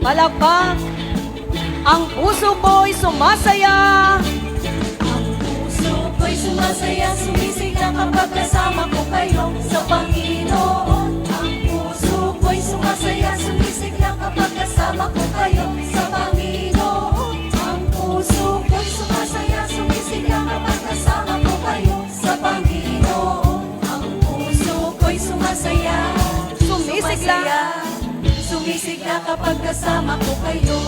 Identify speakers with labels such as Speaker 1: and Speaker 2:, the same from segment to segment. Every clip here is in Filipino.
Speaker 1: Palakpak, ang puso ko'y sumasaya.
Speaker 2: Ang puso ko'y sumasaya, sumisigla kapag kasama ko kayo sa Panginoon. Ang puso ko'y sumasaya, sumisigla kapag kasama ko kayo sa Panginoon. Ang puso ko'y sumasaya, sumisigla kapag kasama ko kayo sa Panginoon. Ang puso ko'y sumasaya, sumisigla kapag kasama ko kayo.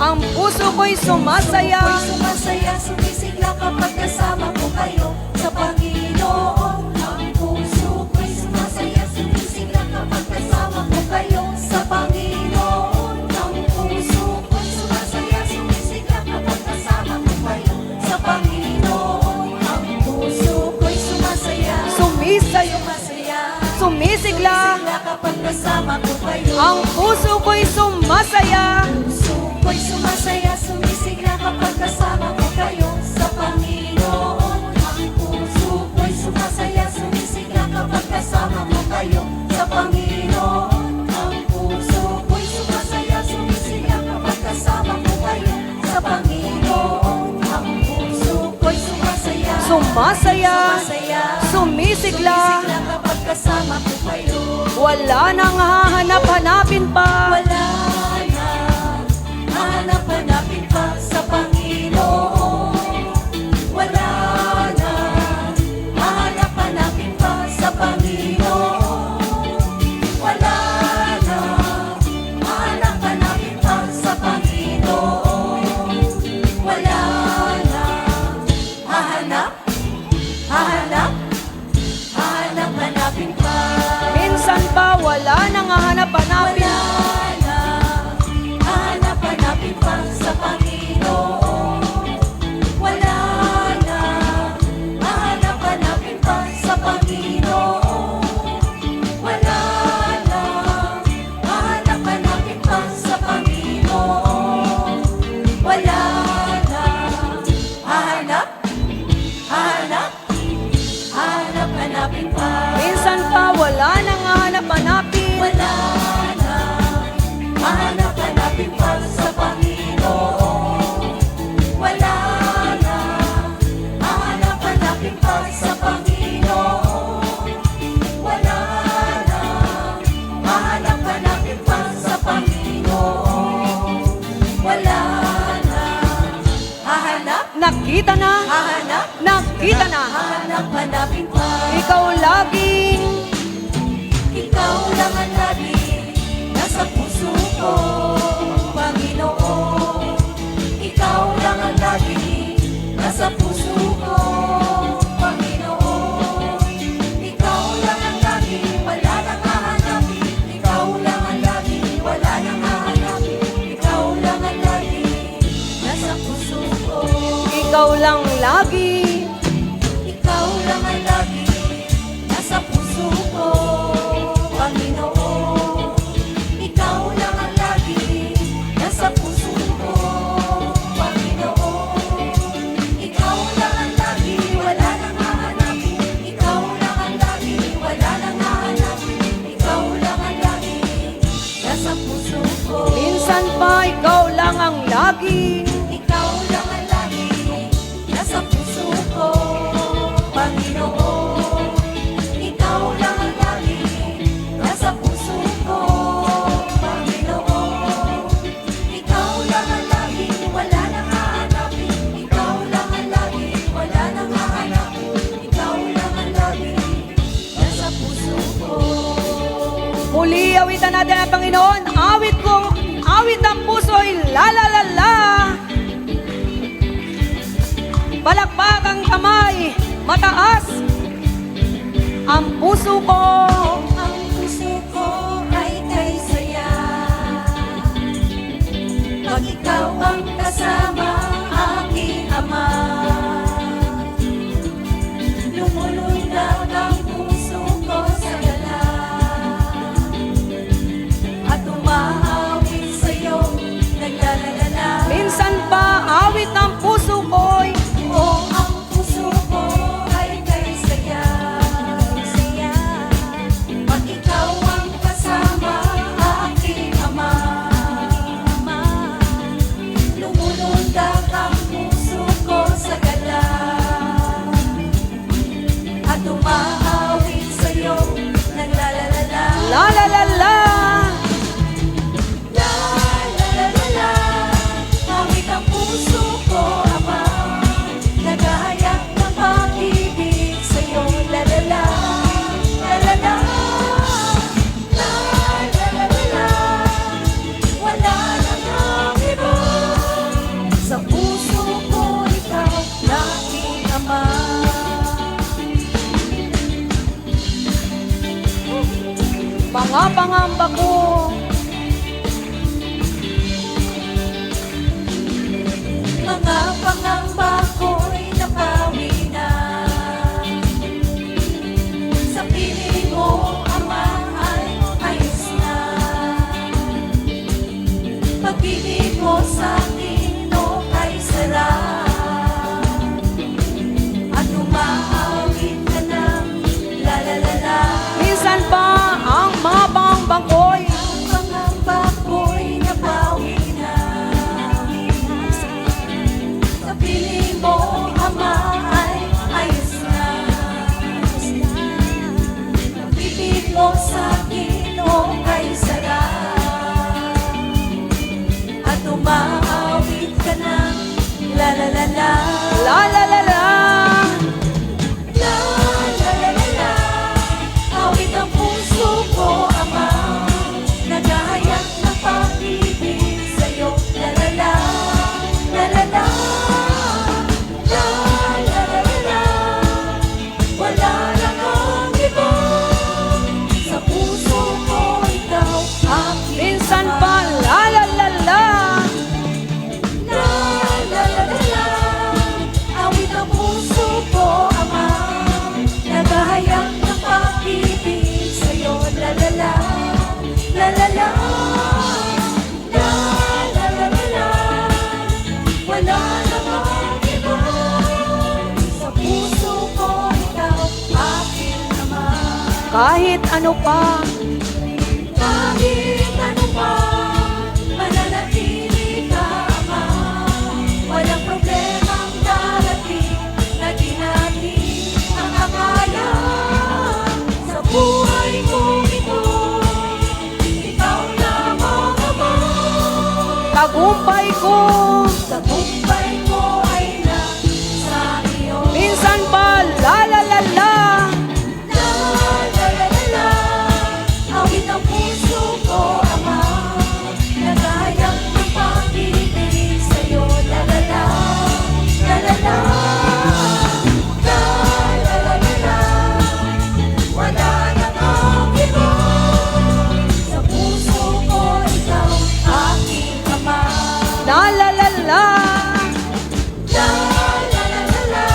Speaker 1: Ang puso ko'y sumasaya.
Speaker 2: Ang puso ko'y sumasaya, sumisigla kapag kasama ko kayo sa Panginoon. Ang puso ko'y sumasaya, sumisigla kapag kasama ko kayo sa Panginoon. Ang puso ko'y sumasaya, sumisigla kapag kasama ko kayo sa Panginoon. Ang puso ko'y sumasaya,
Speaker 1: Sumisigla
Speaker 2: kapag kasama ko kayo.
Speaker 1: ang puso ko'y sumasaya.
Speaker 2: Puso ko'y sumasaya, sumisigla kapag kasama ko kayo sa Panginoon. Ang puso ko'y sumasaya, sumisigla kapag kasama ko kayo sa Panginoon. Ang puso ko'y sumasaya, sumisigla kapag kasama ko kayo sa Panginoon. Ang puso ko'y sumasaya,
Speaker 1: Sumisigla
Speaker 2: kapag kasama ko kayo.
Speaker 1: wala nang hahanap-hanapin pa.
Speaker 2: Wala na hahanap-hanapin pa sa Panginoon. Wala na hahanap-hanapin pa sa Panginoon. Wala na hahanap-hanapin pa sa Panginoon. Wala na hahanap-hanapin pa.
Speaker 1: Minsan pa wala nang hahanap-hanapin.
Speaker 2: Wala na hahanap-hanapin pa sa Panginoon. Wala na hahanap-hanapin pa sa Panginoon. Wala na hahanap-hanapin pa sa Panginoon. Wala na hahanap-hanapin pa.
Speaker 1: Minsan pa wala nang hahanap-hanapin.
Speaker 2: Wala na hahanap-hanapin pa sa Panginoon. Wala na hahanap-hanapin pa sa Panginoon. Wala na hahanap-hanapin pa sa Panginoon. Wala na
Speaker 1: Nakita na, nakita na.
Speaker 2: hahanap-hanapin pa.
Speaker 1: Ikaw laging
Speaker 2: Ikaw lang ang lagi nasa puso ko, Panginoon. Ikaw lang ang lagi nasa puso ko, Panginoon. Ikaw lang ang lagi, wala nang hahanapin. Ikaw lang ang lagi, wala nang hahanapin. Ikaw lang ang lagi nasa puso ko.
Speaker 1: ikaw lang lagi.
Speaker 2: Ikaw lang ang lagi nasa puso ko, Panginoon. Ikaw lang ang lagi nasa puso ko, Panginoon. Ikaw lang ang lagi, wala nang hahanapin. Ikaw lang ang lagi, wala nang hahanapin. Ikaw lang ang lagi nasa puso ko.
Speaker 1: Minsan pa ikaw lang ang lagi.
Speaker 2: Ikaw lang ang lagi nasa puso ko, Panginoon. Ikaw lang ang lagi nasa puso ko, Panginoon. Ikaw lang ang lagi, wala nang hahanapin. Ikaw lang ang lagi, wala nang hahanapin. Ikaw lang ang lagi nasa puso ko.
Speaker 1: Muli awitan natin ang Panginoon. Awit ang puso'y la la la la. Palakpak ang kamay, mataas. Ang puso ko,
Speaker 2: Ang puso ko ay kay saya. Pag ikaw ang kasama, aking Ama. Lumulundag ang puso ko sa dala. At umahawit sa'yo, naglalalala.
Speaker 1: minsan pa awit ang puso ko'y
Speaker 2: Ang puso ko ay kay saya.
Speaker 1: mga pangamba ko.
Speaker 2: Mga pangamba ko'y napawi na. Sa piling mo, Ama, ay ayos na. Pag-ibig mo sa akin, o kay sarap. At umaawit ka ng la la la la.
Speaker 1: Minsan pa ang mga pangamba ko'y
Speaker 2: Ang pangamba ko'y napawi na. Sa piling mo, Ama, ay ayos na. Pag-ibig mo sa akin, o kay sarap. At umaawit ka ng la la la la.
Speaker 1: la la la la.
Speaker 2: La la la la la. Awit ang puso ko, Ama. Naghahayag ng pag-ibig sa'yo. La la la. La la la. La la la la la. Wala lang ang iba. Sa puso ko ikaw aking
Speaker 1: Minsan
Speaker 2: Ama.
Speaker 1: pa la la la la.
Speaker 2: La la la la la. Awit ang puso ko, Ama. Naghahayag ng pag-ibig sa'yo. La la la. La la la. La la la la la. Wala namang iba. Sa puso ko ikaw aking Ama.
Speaker 1: Kahit ano pa,
Speaker 2: Kahit ano pa, mananatili ka, Ama. Walang problemang darating na di natin ang akala. Sa buhay ko ito, ikaw lamang, Ama.
Speaker 1: tagumpay ko.
Speaker 2: Tagumpay ko ay nasa iyo.
Speaker 1: Minsan pa la la la la.
Speaker 2: La la la la la. Awit ang puso ko, Ama. Naghahayag ng pag-ibig sa'yo. La la la. La la la. La la la la la. Wala namang iba. Sa puso ko ikaw aking Ama.
Speaker 1: La la la la.
Speaker 2: La la la la la.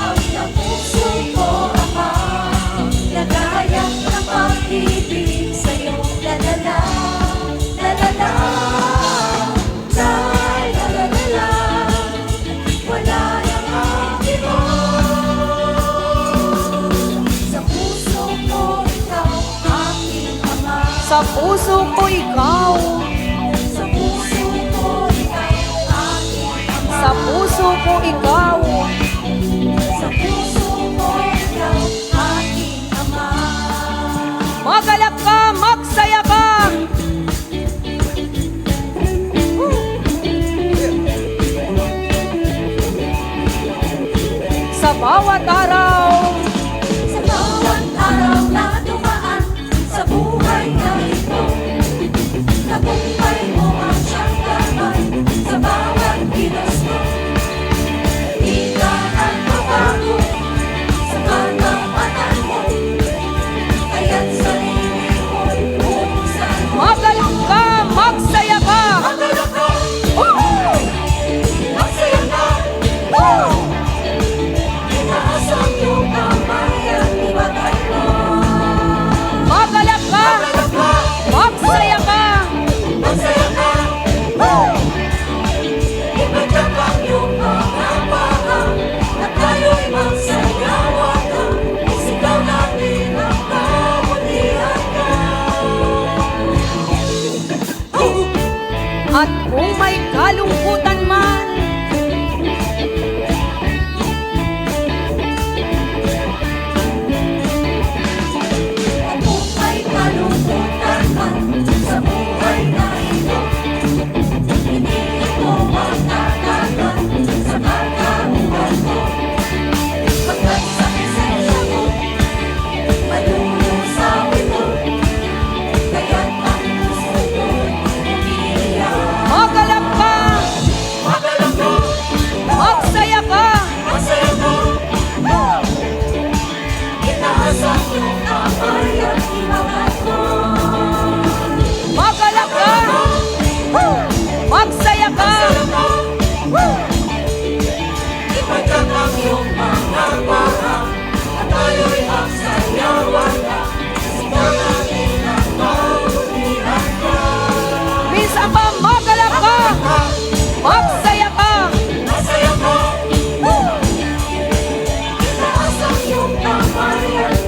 Speaker 2: Awit ang puso ko, Ama. Naghahayag ng pag-ibig sa'yo. La la la. La la la. La la la la la. Wala namang iba. Sa puso ko ikaw aking Ama.
Speaker 1: Sa puso ko ikaw.
Speaker 2: Sa puso ko ikaw aking Ama.
Speaker 1: Sa puso ko ikaw.
Speaker 2: Sa puso ko ikaw aking Ama.
Speaker 1: Magalak ka, magsaya ka. Sa bawat araw,
Speaker 2: Sa bawat araw na dumaan sa buhay na ito, tagumpay mo ang siyang gabay sa bawat kilos ko. Di ka nagbabago sa katapatan mo, kaya't sarili ko'y buksan mo.
Speaker 1: magalak ka, magsaya ka.
Speaker 2: Magalak ka,
Speaker 1: Woo!
Speaker 2: magsaya ka, woo! Itaas ang iyong kamay at ibagay mo.
Speaker 1: Magalak ka,
Speaker 2: Magalak ka,
Speaker 1: magsaya ka.
Speaker 2: magsaya ka, woo! Ipadyak ang iyong mga paa at tayo'y magsayawan ka. Isigaw natin ang kamulian ka.
Speaker 1: At kung may kalungkutan man,
Speaker 2: At kung may kalungkutan man sa buhay na ito, hindi ito magtatagal sa katauhan mo. Pagkat sa presensya mo, malulusaw ito. Kaya't ang puso ko'y umiiyak.
Speaker 1: magalak ka,
Speaker 2: Magalak ka,
Speaker 1: magsaya ka.
Speaker 2: masaya ka, itaas ang iyong kamay at ibangat mo. Maria